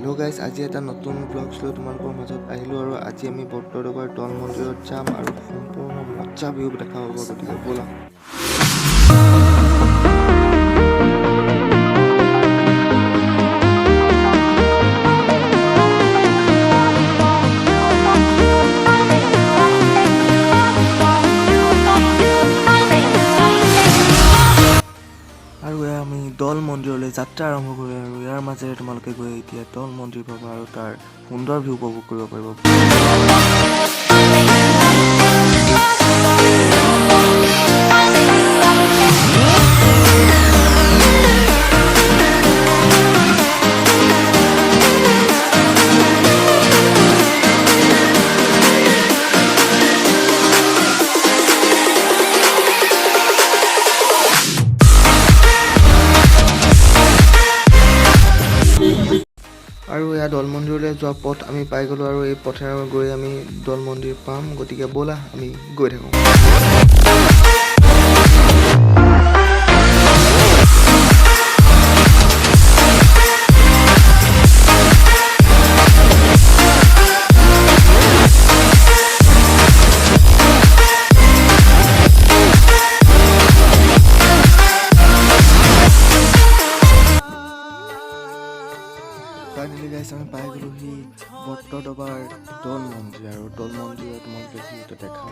Hello' guys, আজি এটা নতুন ব্লগছ লৈ তোমালোকৰ মাজত আহিলোঁ আৰু আজি আমি বটদ্ৰৱাৰ দৌল মন্দিৰত যাম আৰু সম্পূৰ্ণ মজা ভিউ দেখা পাব, গতিকে ব'লা। আৰু আমি দৌল মন্দিৰলৈ যাত্ৰা আৰম্ভ কৰোঁ আৰু ইয়াৰ মাজেৰে তোমালোকে গৈ এতিয়া দৌল মন্দিৰ পাবা আৰু তাৰ সুন্দৰ ভিউ উপভোগ কৰিব পাৰিব। আৰু এয়া দৌল মন্দিৰলৈ যোৱা পথ আমি পাই গ'লোঁ আৰু এই পথেৰে গৈ আমি দৌল মন্দিৰ পাম, গতিকে ব'লা আমি গৈ থাকোঁ। ফাইনেলি গাইছ, আমি পাই গ'লোহি বটদ্ৰৱাৰ দৌল মন্দিৰ আৰু দৌল মন্দিৰত তোমালোকে যিহেতু দেখা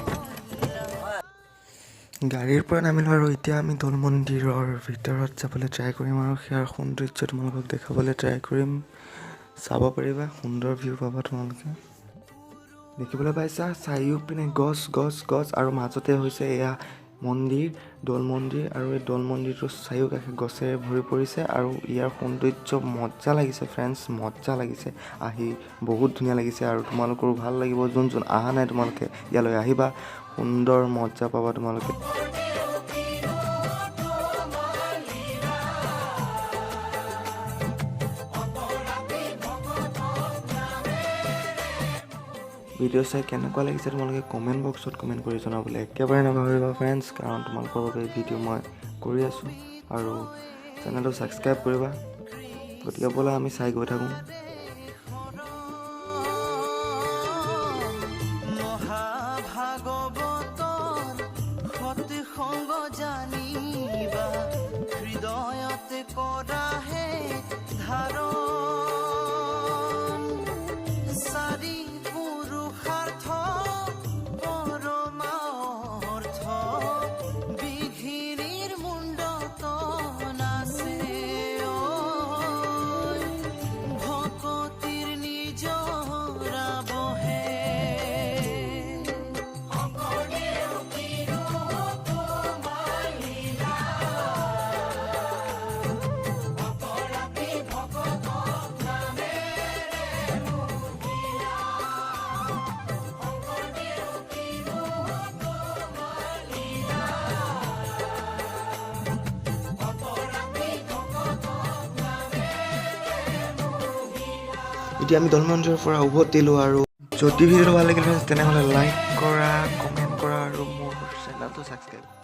গাড়ীৰ পৰা নামিলোঁ আৰু এতিয়া আমি দৌল মন্দিৰৰ ভিতৰত যাবলৈ ট্ৰাই কৰিম আৰু সেয়াৰ সৌন্দৰ্য তোমালোকক দেখাবলৈ ট্ৰাই কৰিম। চাব পাৰিবা, সুন্দৰ ভিউ পাবা তোমালোকে। দেখিবলৈ পাইছা চাৰিওপিনে গছ গছ গছ আৰু মাজতে হৈছে এয়া মন্দিৰ, দৌল মন্দিৰ, আৰু এই দৌল মন্দিৰটো চাৰিওকাষে গছেৰে ভৰি পৰিছে আৰু ইয়াৰ সৌন্দৰ্য মজা লাগিছে ফ্ৰেণ্ডছ, মজা লাগিছে আহি, বহুত ধুনীয়া লাগিছে আৰু তোমালোকৰো ভাল লাগিব। যোন যোন অহা নাই তোমালোকে ইয়ালৈ আহিবা, সুন্দৰ মজা পাবা তোমালোকে। ভিডিঅ' চাই কেনেকুৱা লাগিছে তোমালোকে কমেণ্ট বক্সত কমেণ্ট কৰি জনাবলৈ একেবাৰে নাভাবিবা ফ্ৰেণ্ডছ, কাৰণ তোমালোকৰ বাবে ভিডিঅ' মই কৰি আছোঁ আৰু চেনেলটো ছাবস্ক্ৰাইব কৰিবা। গতিকে ব'লা আমি চাই গৈ থাকোঁ। এতিয়া আমি দৌল মন্দিৰৰ পৰা উভতিলোঁ আৰু যদি ভিডিঅ'টো ভাল লাগিলে তেনেহ'লে লাইক কৰা, কমেণ্ট কৰা আৰু মোৰ চেনেলটো ছাবস্ক্ৰাইব কৰা।